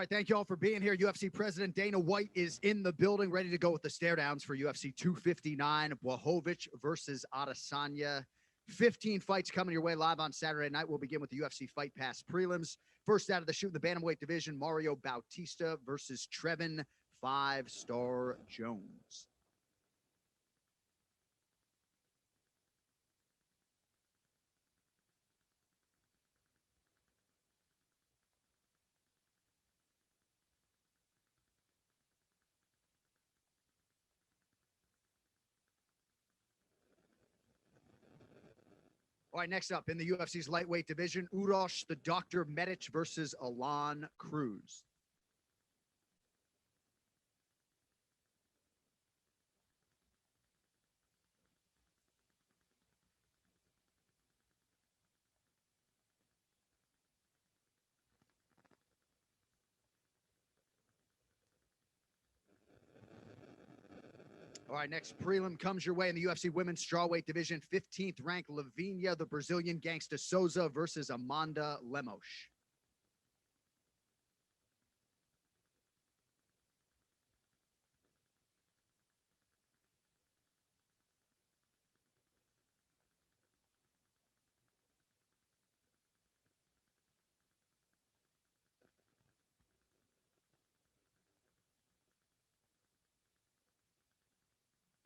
All right, thank you all for being here. UFC President Dana White is in the building, ready to go with the stare downs for UFC 259, Blachowicz versus Adesanya. 15 fights coming your way live on Saturday night. We'll begin with the UFC Fight Pass prelims. First out of the chute, the bantamweight division, Mario Bautista versus Trevin 5-Star Jones. All right, next up in the UFC's lightweight division, Urosh the Dr. Medic versus Alon Cruz. All right, next prelim comes your way in the UFC women's strawweight division. 15th ranked Lavinia, the Brazilian gangsta Souza versus Amanda Lemos.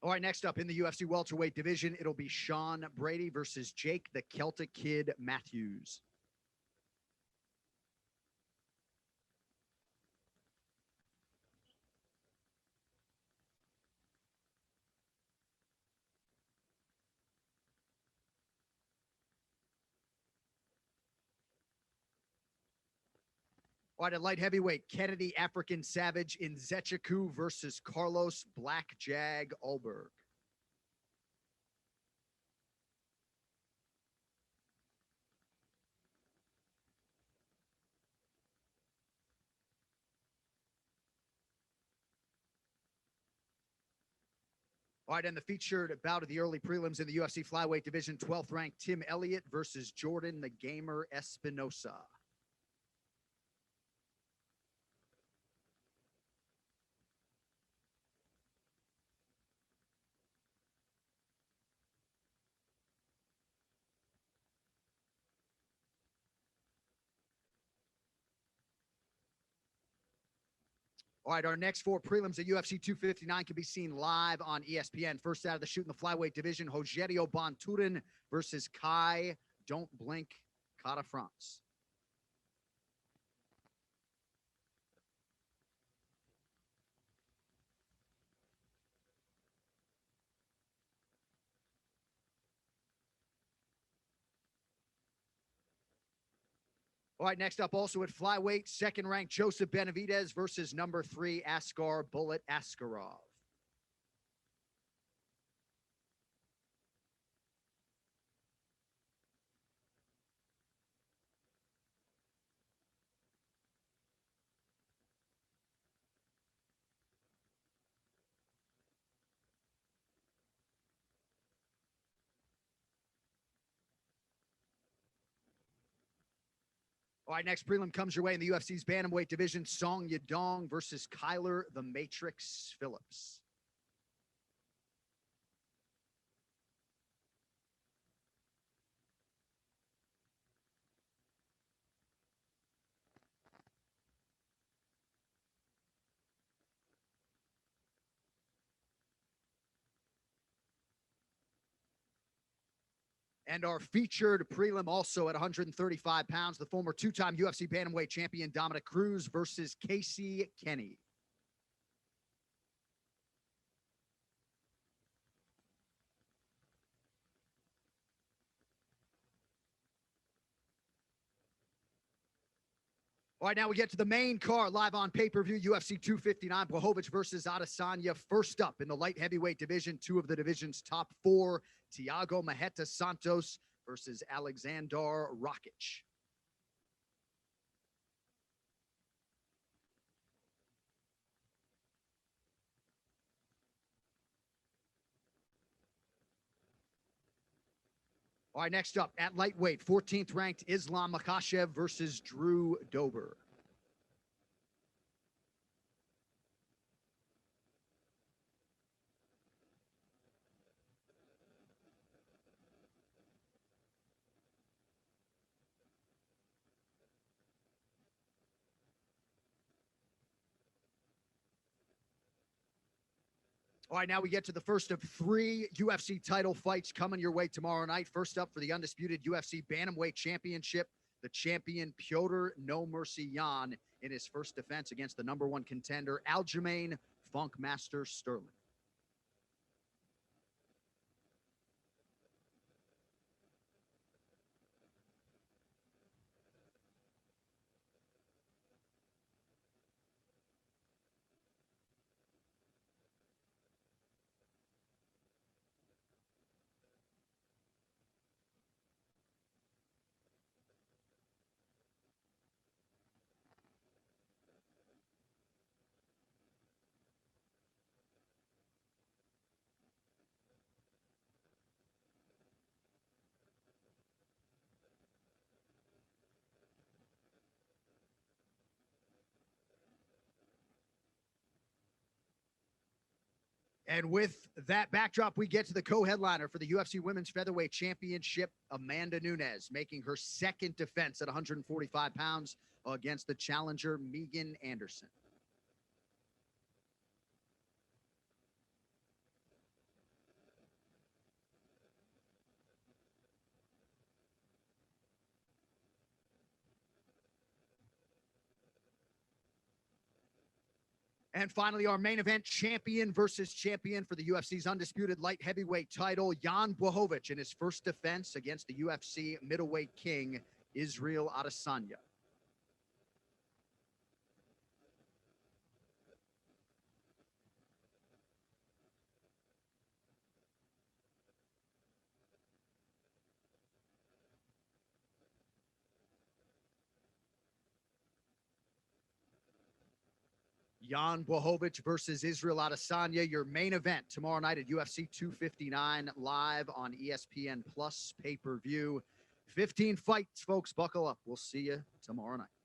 All right, next up in the UFC welterweight division, it'll be Sean Brady versus Jake the Celtic Kid Matthews. All right, at light heavyweight, Kennedy African Savage Nzechukwu versus Carlos Black Jag Ulberg. All right, and the featured bout of the early prelims in the UFC flyweight division, 12th ranked Tim Elliott versus Jordan the Gamer Espinosa. All right, our next four prelims at UFC 259 can be seen live on ESPN. First out of the chute in the flyweight division, Rogerio Bonturin versus Kai Don't Blink Kara France. All right, next up also at flyweight, second ranked Joseph Benavidez versus number 3 Askar Bullet Askarov. All right, next prelim comes your way in the UFC's bantamweight division, Song Yadong versus Kyler the Matrix Phillips. And our featured prelim also at 135 pounds, the former two-time UFC bantamweight champion Dominic Cruz versus Casey Kenny. All right, now we get to the main card live on pay-per-view, UFC 259, Blachowicz versus Adesanya. First up in the light heavyweight division, two of the division's top 4, Thiago Marreta Santos versus Alexander Rakic. All right, next up at lightweight, 14th ranked Islam Makhachev versus Drew Dober. All right, now we get to the first of 3 UFC title fights coming your way tomorrow night. First up for the undisputed UFC Bantamweight Championship, the champion Piotr No Mercy Jan in his first defense against the #1 contender Aljamain Funkmaster Sterling. And with that backdrop, we get to the co-headliner for the UFC Women's Featherweight Championship, Amanda Nunes, making her second defense at 145 pounds against the challenger Megan Anderson. And finally, our main event, champion versus champion for the UFC's undisputed light heavyweight title, Jan Blachowicz in his first defense against the UFC middleweight king, Israel Adesanya. Jan Blachowicz versus Israel Adesanya, your main event tomorrow night at UFC 259, live on ESPN Plus pay-per-view. 15 fights, folks. Buckle up. We'll see you tomorrow night.